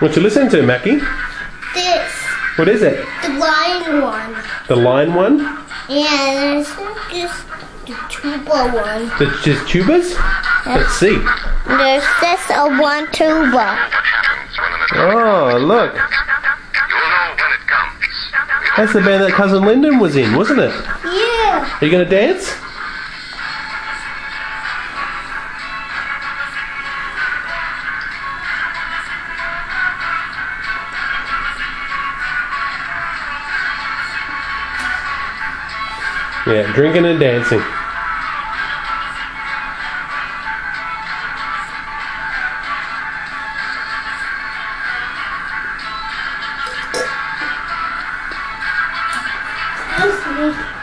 What you listening to, Mackie? This. What is it? The lion one. The line one? Yeah, there's just the tuba one. That's just tubas? Let's see. There's just a one tuba. Oh, look. That's the band that Cousin Lyndon was in, wasn't it? Yeah. Are you going to dance? Yeah, drinking and dancing.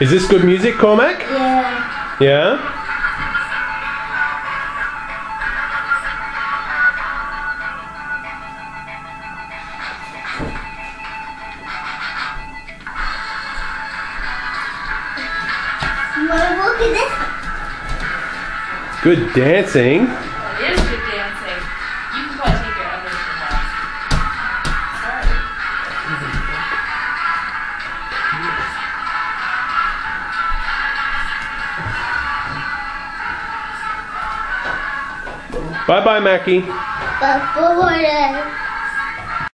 Is this good music, Cormac? Yeah. Yeah? Look at this. Good dancing. It is good dancing. You can probably take your others from that. Bye-bye, Mackie. But for